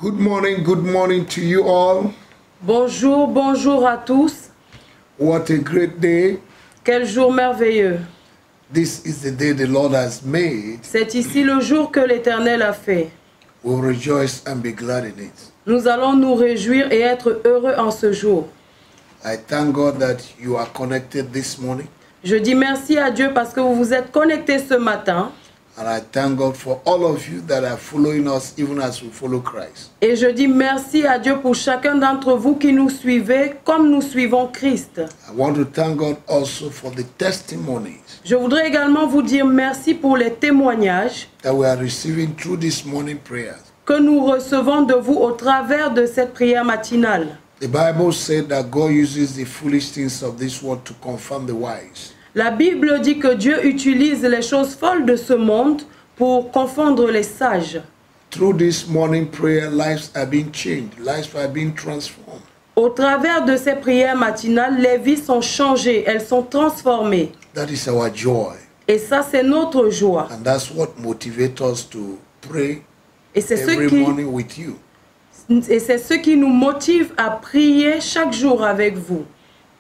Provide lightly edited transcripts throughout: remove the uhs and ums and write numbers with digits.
Good morning to you all. Bonjour, bonjour à tous. What a great day. Quel jour merveilleux. This is the day the Lord has made. C'est ici le jour que l'Éternel a fait. We'll rejoice and be glad in it. Nous allons nous réjouir et être heureux en ce jour. I thank God that you are connected this morning. Je dis merci à Dieu parce que vous vous êtes connectés ce matin. And I thank God for all of you that are following us even as we follow Christ. Et je dis merci à Dieu pour chacun d'entre vous qui nous suivez comme nous suivons Christ. I want to thank God also for the testimonies Je voudrais également vous dire merci pour les témoignages that we are receiving through this morning prayers. que nous recevons de vous au travers de cette prière matinale. The Bible said that God uses the foolish things of this world to confirm the wise. La Bible dit que Dieu utilise les choses folles de ce monde pour confondre les sages. Through this morning prayer, lives are being changed, lives are being transformed. Au travers de ces prières matinales, les vies sont changées, elles sont transformées. That is our joy. Et ça, c'est notre joie. And that's what motivates us to pray Et c'est every morning with you. ce qui nous motive à prier chaque jour avec vous.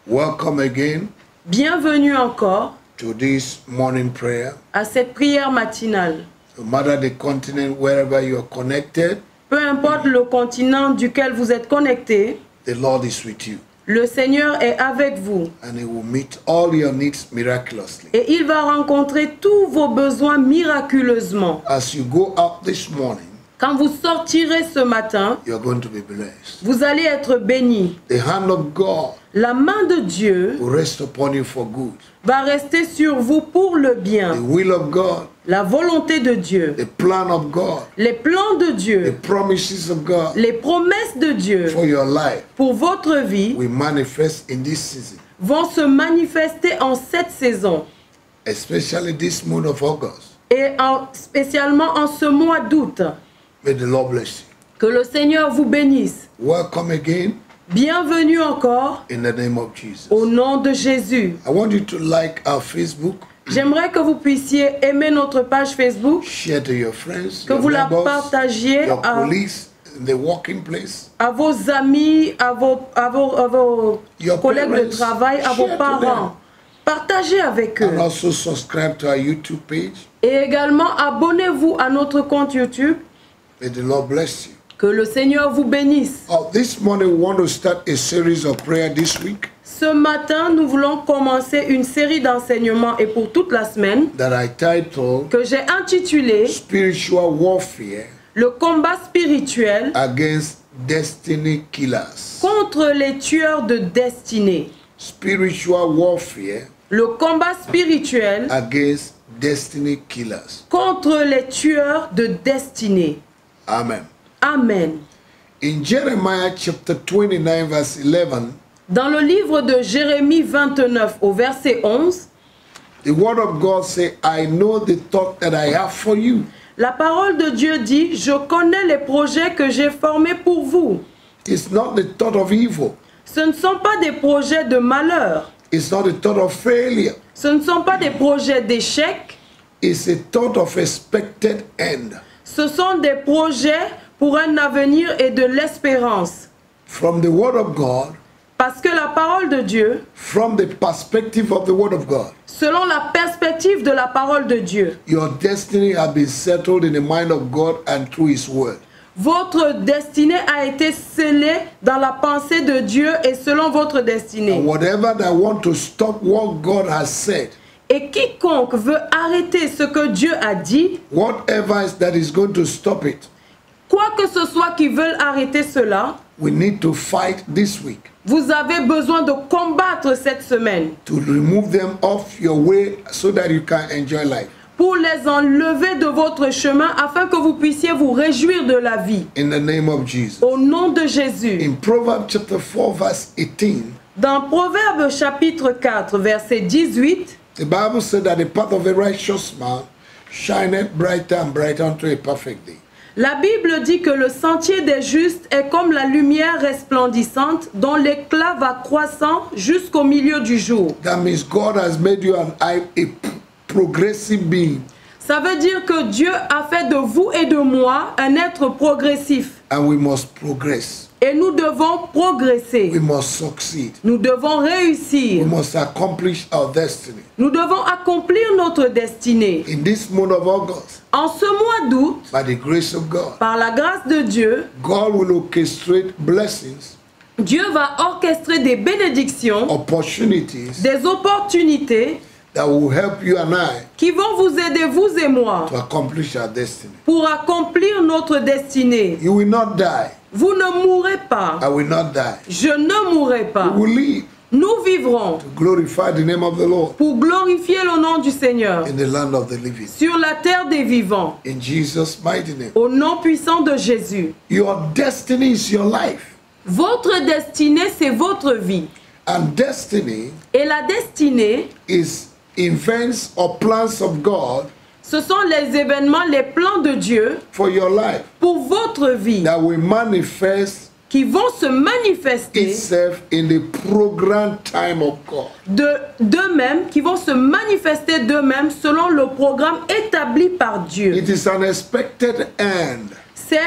Welcome again Bienvenue encore to this morning prayer. à cette prière matinale. No matter the continent, wherever you are connected, Peu importe le continent duquel vous êtes connecté, the Lord is with you. le Seigneur est avec vous. And He will meet all your needs miraculously. Et il va rencontrer tous vos besoins miraculeusement. As you go out this morning, Quand vous sortirez ce matin, you are going to be blessed. vous allez être bénis. The hand of God La main de Dieu will rest upon you for good. va rester sur vous pour le The bien. will of God, La volonté de Dieu, the plan of God, les plans de the Dieu, promises of God les promesses de Dieu for your life pour votre vie will manifest in this season, vont se manifester en cette saison. especially this month of August. Et spécialement en ce mois d'août. May the Lord bless you. Que le Seigneur vous bénisse. Welcome again Bienvenue encore in the name of Jesus. au nom de Jésus. I want you to like our Facebook, J'aimerais que vous puissiez aimer notre page Facebook, share to your friends, que your vous la neighbors, partagiez your à colleagues in the working place, vos amis, à vos Your collègues de parents, travail, à vos share to parents. Partagez avec eux. and also subscribe to our YouTube page. Et également, abonnez-vous à notre compte YouTube. May the Lord bless you. Que le Seigneur vous bénisse. This morning we want to start a series of prayer this week Ce matin, nous voulons commencer une série d'enseignements et pour toute la semaine that I titled que j'ai intitulée Spiritual Warfare Le combat spirituel Against Destiny Killers. contre les tueurs de destinée. Spiritual Warfare Le combat spirituel Against Destiny Killers. contre les tueurs de destinée. Amen. Amen. In Jeremiah chapter 29 verse 11, Dans le livre de Jérémie 29 au verset 11, the word of God says, I know the thought that I have for you. la parole de Dieu dit, je connais les projets que j'ai formés pour vous. It's not the thought of evil. Ce ne sont pas des projets de malheur. It's not the thought of failure. Ce ne sont pas des projets d'échec. It's a thought of expected end. Ce sont des projets pour un avenir et de l'espérance. From the word of God, Parce que la parole de Dieu, from the perspective of the word of God, selon la perspective de la parole de Dieu, your destiny has been settled in the mind of God and through His word. votre destinée a été scellée dans la pensée de Dieu et selon votre destinée. And whatever that want to stop what God has said, Et quiconque veut arrêter ce que Dieu a dit, whatever that is going to stop it, quoi que ce soit qui veulent arrêter cela, we need to fight this week vous avez besoin de combattre cette semaine to remove them off your way so that you can enjoy life. pour les enlever de votre chemin afin que vous puissiez vous réjouir de la vie. In the name of Jesus. Au nom de Jésus. In Proverbs chapter 4 verse 18, Dans Proverbe chapitre 4 verset 18, the Bible said that the path of a righteous man shineth brighter and brighter unto a perfect day. la Bible dit que le sentier des justes est comme la lumière resplendissante dont l'éclat va croissant jusqu'au milieu du jour. That means God has made you a progressive being. Ça veut dire que Dieu a fait de vous et de moi un être progressif. And we must progress. Et nous devons progresser. We must succeed. Nous devons We réussir. must accomplish our destiny. Nous devons accomplir notre destinée. In this month of August, En ce mois d'août, by the grace of God, par la grâce de Dieu, God will orchestrate blessings, Dieu va orchestrer des bénédictions, opportunities des opportunités that will help you and I qui vont vous aider, vous et moi, to accomplish our destiny. pour accomplir notre destinée. You will not die. Vous ne mourrez pas. I will not die. Je ne mourrai pas. We will live Nous vivrons to glorify the name of the Lord pour glorifier le nom du Seigneur in the land of the living. sur la terre des vivants, In Jesus' mighty name. au nom puissant de Jésus. Your destiny is your life. Votre destinée, c'est votre vie. And destiny Et la destinée, is events or plans of God ce sont les événements, les plans de Dieu for your life pour votre vie that will manifest qui vont se manifester itself in the programmed time of God. d'eux-mêmes, qui vont se manifester d'eux-mêmes selon le programme établi par Dieu. It is an expected end, C'est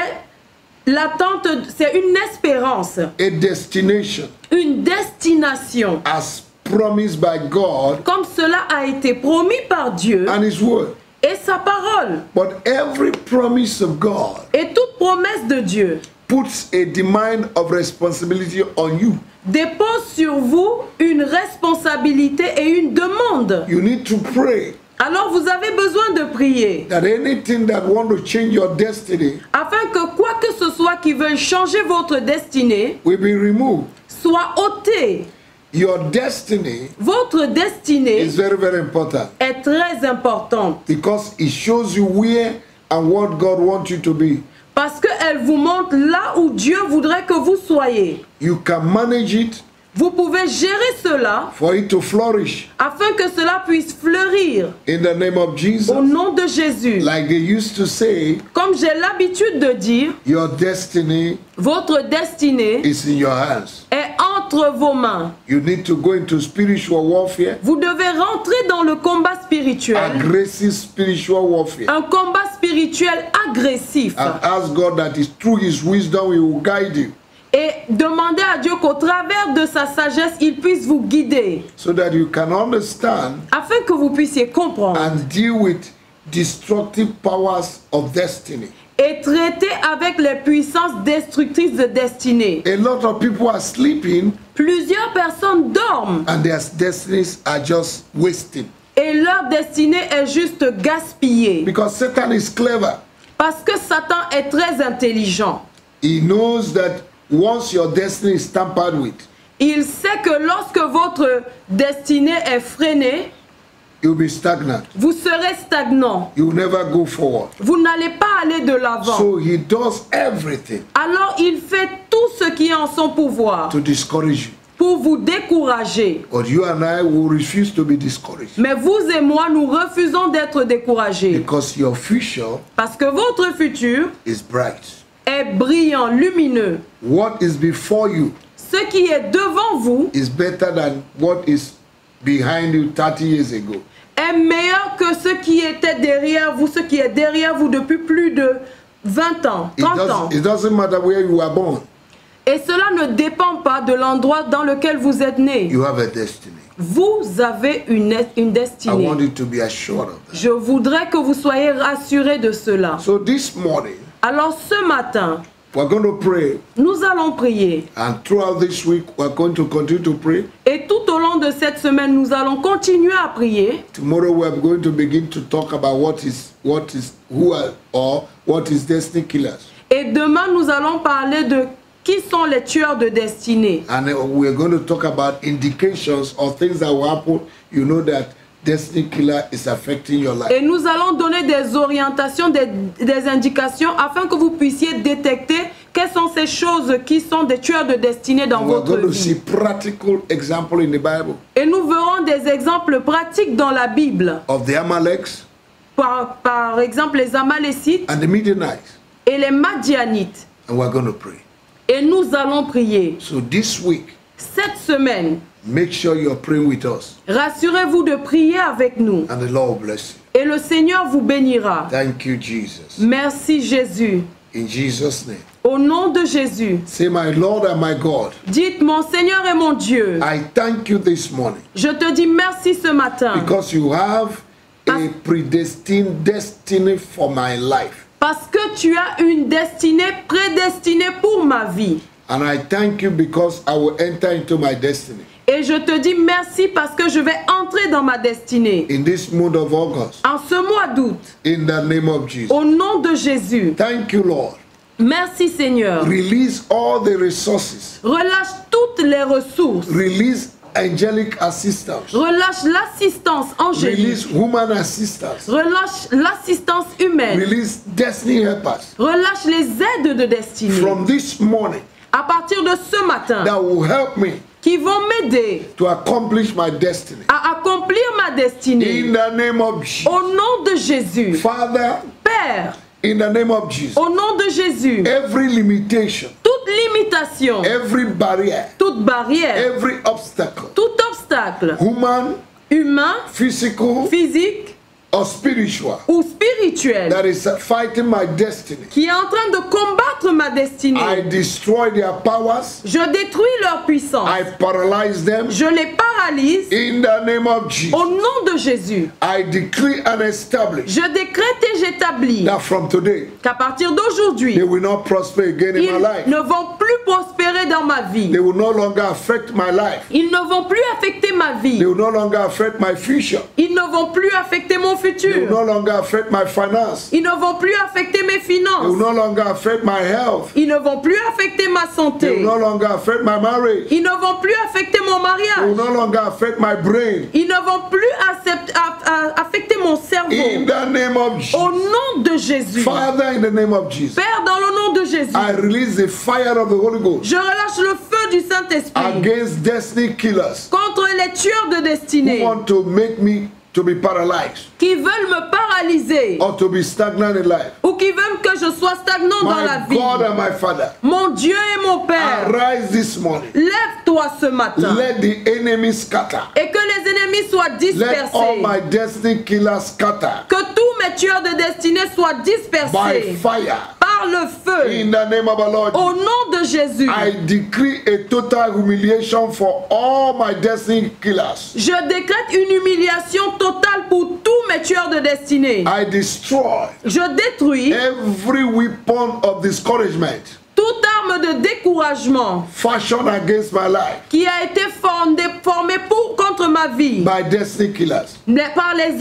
l'attente, c'est une espérance, a destination une destination, as promised by God comme cela a été promis par Dieu and His Word. et sa parole. But every promise of God Et toute promesse de Dieu puts a demand of responsibility on you. dépose sur vous une responsabilité et une demande. You need to pray Alors vous avez besoin de prier that anything that want to change your destiny afin que quoi que ce soit qui veuille changer votre destinée will be removed. soit ôté. Your destiny Votre destinée is very, very important est très importante because it shows you where and what God wants you to be. parce qu'elle vous montre là où Dieu voudrait que vous soyez. You can manage it Vous pouvez gérer cela for it to flourish afin que cela puisse fleurir in the name of Jesus. au nom de Jésus. Like they used to say, Comme j'ai l'habitude de dire, your destiny votre destinée is in your hands. est entre vos mains. You need to go into spiritual warfare, Vous devez rentrer dans le combat spirituel, aggressive spiritual warfare, un combat spirituel agressif, and ask God that is through His wisdom He will guide you et demander à Dieu qu'au travers de sa sagesse, il puisse vous guider, so that you can understand afin que vous puissiez comprendre and deal with destructive powers of destiny. et traiter avec les puissances destructrices de destinée. A lot of people are sleeping Plusieurs personnes dorment and their destinies are just wasting et leur destinée est juste gaspillée because Satan is clever. parce que Satan est très intelligent. He knows that once your destiny is tampered with, Il sait que lorsque votre destinée est freinée, you'll be stagnant. vous serez stagnant. You'll never go forward. Vous n'allez pas aller de l'avant. So he does everything Alors il fait tout ce qui est en son pouvoir to discourage you. pour vous décourager. But you and I will refuse to be discouraged Mais vous et moi, nous refusons d'être découragés because your future parce que votre futur is bright. est brillant, lumineux. What is before you Ce qui est devant vous is better than what is behind you 30 years ago. est meilleur que ce qui était derrière vous, ce qui est derrière vous depuis plus de 20 ans, 30 ans. It doesn't matter where you were born. Et cela ne dépend pas de l'endroit dans lequel vous êtes né. You have a destiny. Vous avez une I destinée. want you to be assured of that. Je voudrais que vous soyez rassurés de cela. So this morning, Alors ce matin, we're going to pray, nous allons prier. and throughout this week, we're going to continue to pray. Et tout au long de cette semaine, nous allons continuer à prier. Tomorrow, we're going to begin to talk about what is destiny killers. Et demain, nous allons parler de qui sont les tueurs de destinée. And we're going to talk about indications of things that will happen. You know that destiny killer is affecting your life. Et nous allons donner des orientations, des indications afin que vous puissiez détecter quelles sont ces choses qui sont des tueurs de destinée dans We're votre going to see vie. practical example in the Bible Et nous verrons des exemples pratiques dans la Bible. of the Amaleks Par exemple, les Amalécites and the Midianites. et les Madianites. And we're going to pray. Et nous allons prier. So this week, Cette semaine, make sure you're praying with us. rassurez-vous de prier avec nous. And the Lord will bless Et le Seigneur vous bénira. Thank you, Jesus. Merci Jésus. In Jesus' name. Au nom de Jésus. Say, my Lord and my God. Dites, mon Seigneur et mon Dieu. I thank you this morning. Je te dis merci ce matin. Because you have a predestined destiny for my life. Parce que tu as une destinée prédestinée pour ma vie. And I thank you because I will enter into my destiny. Et je te dis merci parce que je vais entrer dans ma destinée. In this month of August. En ce mois d'août. In the name of Jesus. Au nom de Jésus. Thank you, Lord. Merci Seigneur. Release all the resources. Relâche toutes les ressources. Release angelic assistance. Relâche l'assistance angélique. Release human assistance. Relâche l'assistance humaine. Release destiny helpers. Relâche les aides de destinée. From this morning. À partir de ce matin. That will help me. Qui vont m'aider. To accomplish my destiny. À accomplir ma destinée. In the name of Jesus. Au nom de Jésus. Father. Père. In the name of Jesus. Au nom de Jésus. Every limitation. Toute limitation. Every barrier. Toute barrière. Every obstacle. Tout obstacle. Human. Physical. Physique. Or spiritual. Ou spirituel. That is fighting my destiny. Qui est en train de combattre ma destinée. I destroy their powers. Je détruis leur puissance. I paralyze them. Je les paralyse. In the name of Jesus. Au nom de Jésus. I decree and establish. Je décrète et j'établis. That from today. Qu'à partir d'aujourd'hui. They will not prosper again in my life. Ils ne vont plus prospérer dans ma vie. They will no longer affect my life. Ils ne vont plus affecter ma vie. They will no longer affect my future. Ils ne vont plus affecter mon futur. They will no longer affect my finance. Ils ne vont plus affecter mes finances. They will no longer affect my health. Ils ne vont plus affecter ma santé. They will no longer affect my marriage. Ils ne vont plus affecter mon mariage. They will no longer affect my brain. Ils ne vont plus affecter mon cerveau. In the name of Jesus. Au nom de Jésus. Father, in the name of Jesus. Père, dans le nom de Jésus. I release the fire of the Holy Ghost. Je relâche le feu du Saint-Esprit. Against destiny killers. Contre les tueurs de destinée. Who want to make me to be paralyzed. Qui veulent me paralyser. Or to be stagnant in life. Ou qui veulent que je sois stagnant dans la vie. My God and my Father. Mon Dieu et mon Père. Arise this morning. Lève-toi ce matin. Let the enemy scatter. Et que les ennemis soient dispersés. Let all my destiny killers scatter. Que tous mes tueurs de destinée soient dispersés. By fire. Par le feu. In the name of our Lord. Au nom de Jésus. I decree a total humiliation for all my destiny killers. Je décrète une humiliation totale pour tous mes tueurs de destinée. I destroy. Je détruis. Every weapon of discouragement. Toute arme de découragement fashioned against my life, qui a été formée contre ma vie by destiny killers. Par les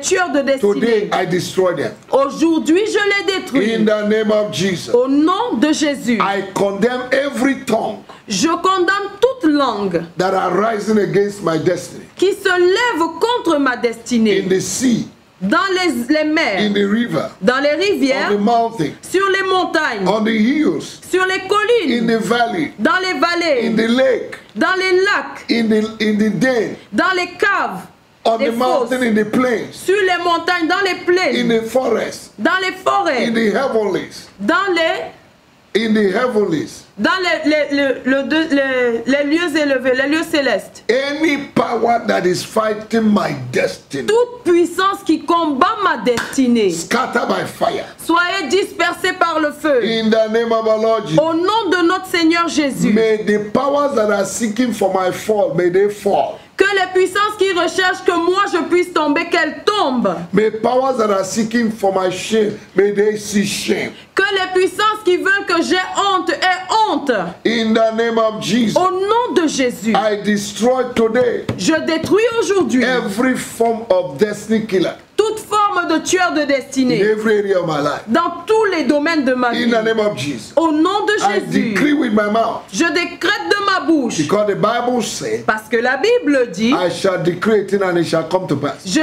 tueurs de destinée. Today I destroy them. Aujourd'hui je les détruis. In the name of Jesus. Au nom de Jésus. I condemn every tongue. Je condamne toute langue that are rising against my destiny. Qui se lève contre ma destinée. In the sea. Dans les mers, in the river, dans les rivières, on the mountain, sur les montagnes, on the hills, sur les collines, in the valley, dans les vallées, in the lake, dans les lacs, in the den, dans les caves, on the mountain, in the plains, sur les montagnes, dans les plaines, in the forest, dans les forêts, in the heavenlies, dans les heavenlies, dans les lieux élevés, les lieux célestes. Any power that is fighting my destiny, toute puissance qui combat ma destinée, scatter by fire, soyez dispersés par le feu. In the name of our Lord Jesus. Au nom de notre Seigneur Jésus. May the powers that are seeking for my fall, may they fall. Que les puissances qui recherchent que moi je puisse tomber, qu'elles tombent. May powers that are seeking for my shame, may they see shame. Que les puissances qui veulent que j'ai honte aient honte. In the name of Jesus. Au nom de Jésus. I destroy today. Je détruis aujourd'hui. Every form of destiny killer. Toute forme de tueur de destinée. In every area of my life. Dans tous les domaines de ma vie. In the name of Jesus. Au nom de Jésus. I decree with my mouth. Je décrète de ma bouche. Because the Bible says. Parce que la Bible dit. I shall decree it and it shall come to pass. Je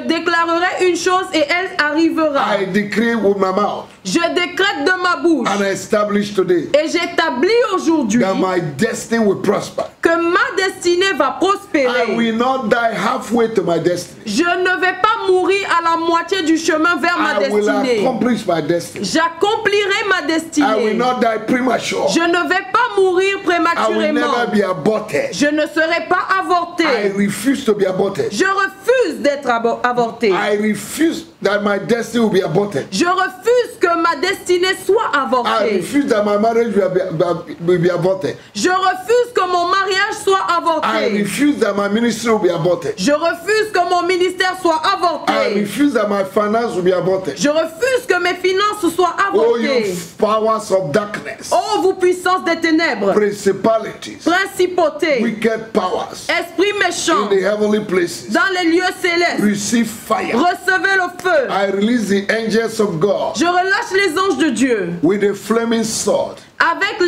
déclarerai une chose et elle arrivera. I decree with my mouth. Je décrète de ma bouche. And I establish today. Et j'établis aujourd'hui. That my destiny will prosper. Que ma destinée va prospérer. I will not die halfway to my destiny. Je ne vais pas mourir à la moitié du chemin vers ma destinée. I will accomplish my destiny. J'accomplirai ma destinée. I will not die premature. Je ne vais pas mourir I will prématurément. never be aborted. Je ne serai pas avorté. I refuse to be aborted. Je refuse d'être avorté. I refuse that my destiny will be aborted. Je refuse que ma destinée soit I avortée. refuse that my marriage will be aborted. Je refuse que mon mariage soit I avorté. refuse that my ministry will be aborted. Je refuse que mon ministère soit I avorté. refuse that my finance will be aborted. Je refuse que mes finances soient Oh, you avortées. powers of darkness, Oh, vous puissances des ténèbres, principalities, principautés, wicked powers esprits méchants, in the heavenly places, dans les lieux célestes, receive fire. recevez le feu. I release the angels of God Je relâche les anges de Dieu with a flaming sword, avec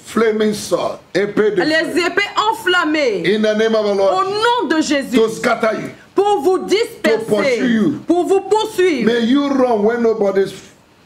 flaming sword, épée de feu, les épées enflammées in the name of the au Lord, nom de Jésus to scatter you. pour vous pursue disperser, you. pour vous poursuivre. May you run when nobody's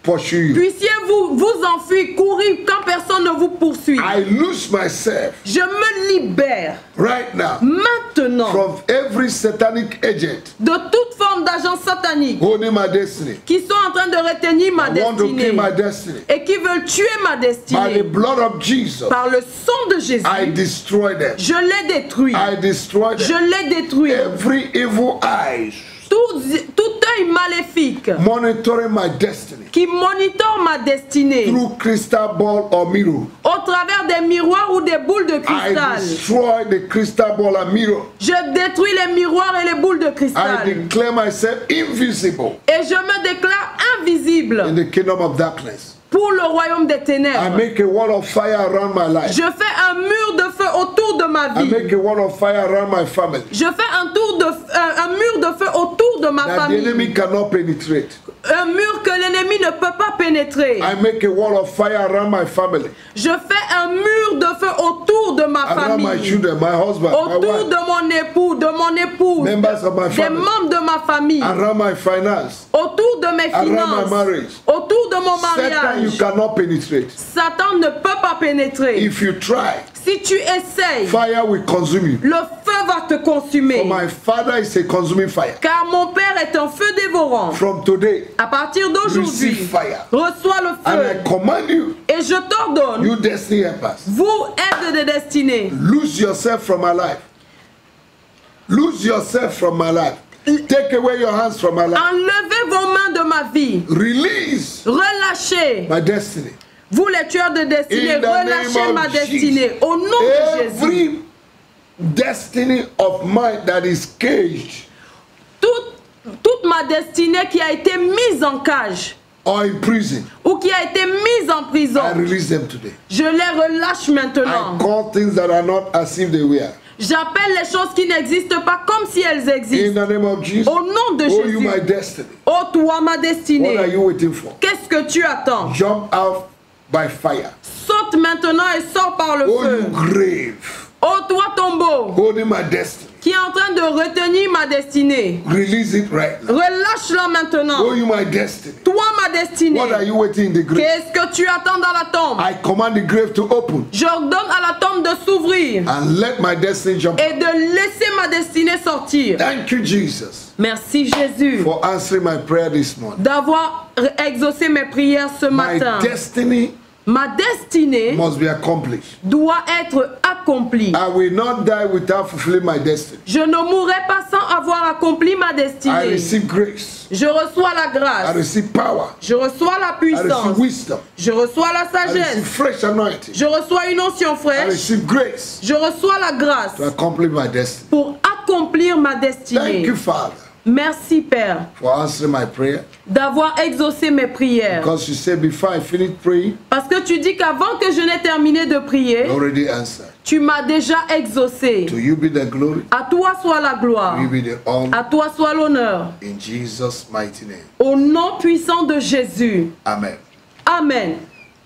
pursue you. Puissiez-vous vous enfuir, courir quand personne ne vous poursuit. I lose myself Je me libère right now maintenant from every satanic agent de toute forme d'agents sataniques holding my destiny. qui sont en train de retenir ma I want to destinée kill my destiny. et qui veulent tuer ma By the destinée. blood of Jesus, Par le sang de Jésus, I destroy them. je l'ai détruit. I destroy Je them. l'ai détruit. Every evil eye Tout œil maléfique monitoring my destiny qui monitore ma destinée through crystal ball or mirror. au travers des miroirs ou des boules de I cristal. destroy the crystal ball and mirror. Je détruis les miroirs et les boules de I cristal. declare myself invisible Et je me déclare invisible in the kingdom of darkness. pour le royaume des I ténèbres. make a wall of fire around my life. Je fais un mur de feu autour de ma I vie. make a wall of fire around my family Je fais un mur de feu autour de ma that the enemy famille. cannot penetrate. Un mur que l'ennemi ne peut pas pénétrer. I make a wall of fire around my family, Je fais un mur de feu autour de ma around my famille. children, my husband, my Autour wife, de mon époux, de mon épouse, members of my des family, membres de ma famille, around my finance, autour de mes around my finances, marriage. autour de mon Satan, you mariage. cannot penetrate. Satan ne peut pas pénétrer. If you try, Si tu essayes, fire will consume you. le feu va te consumer. For my father is a consuming fire. Car mon père est un feu dévorant. From today, À partir d'aujourd'hui, receive fire. reçois le And I feu. command you, Et je t'ordonne, you destiny helpers, vous aides de destinée, lose yourself from my life. Lose yourself from my life. Take away your hands from my life. enlevez vos mains de ma vie. Release Relâchez. my destiny. Vous les tueurs de destinée, In the name relâchez of ma Jesus. destinée. Au nom de Jésus. Every destiny of mine that is caged Toute ma destinée qui a été mise en cage or in prison, ou qui a été mise en prison, I release them today. je les relâche I maintenant. call things that are not as if they were. J'appelle les choses qui n'existent pas comme si elles In existent. the name of Jesus. Au nom de Oh, you my Jésus. destiny. Oh toi ma What are destinée, you waiting for? qu'est-ce que tu attends? Jump out by fire. Saute maintenant et sors par le Oh, feu. you grave. Oh toi tombeau, Holding my destiny. qui est en train de retenir ma destinée. Release it right now. Relâche-la Oh, maintenant. you my destiny. Toi ma destinée, What are you waiting in the grave? qu'est-ce que tu attends dans la tombe? I command the grave to open J'ordonne à la tombe de s'ouvrir and let my destiny jump. et de laisser ma destinée sortir. Thank you, Jesus, Merci Jésus for answering my prayer this morning. d'avoir exaucé mes prières ce My matin. destiny Ma destinée must be accomplished. doit être accomplie. I will not die without fulfilling my destiny. Je ne mourrai pas sans avoir accompli ma I destinée. receive grace. Je reçois la I grâce. receive power. Je reçois la I puissance. receive wisdom. Je reçois la I receive sagesse. fresh anointing. Je reçois une onction I fraîche. receive grace Je reçois la grâce to accomplish my destiny. pour accomplir ma Thank destinée. you, Father, Merci Père for answering my prayer. d'avoir exaucé mes prières. Because you said before I finish praying, Parce que tu dis qu'avant que je n'ai terminé de prier, you already answered. tu m'as déjà exaucé. To you be the glory, À toi soit la to gloire. you be the honor, À toi soit l'honneur. in Jesus' mighty name. Au nom puissant de Jésus. Amen. Amen.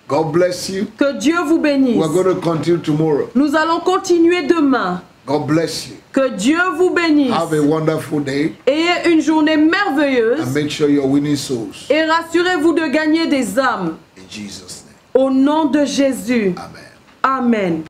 God bless you. Que Dieu vous bénisse. We're going to continue tomorrow. Nous allons continuer demain. God bless you. Que Dieu vous bénisse. Have a wonderful day Ayez une journée merveilleuse. and make sure you're winning souls. Et rassurez-vous de gagner des âmes. In Jesus' name. Au nom de Jésus. Amen. Amen.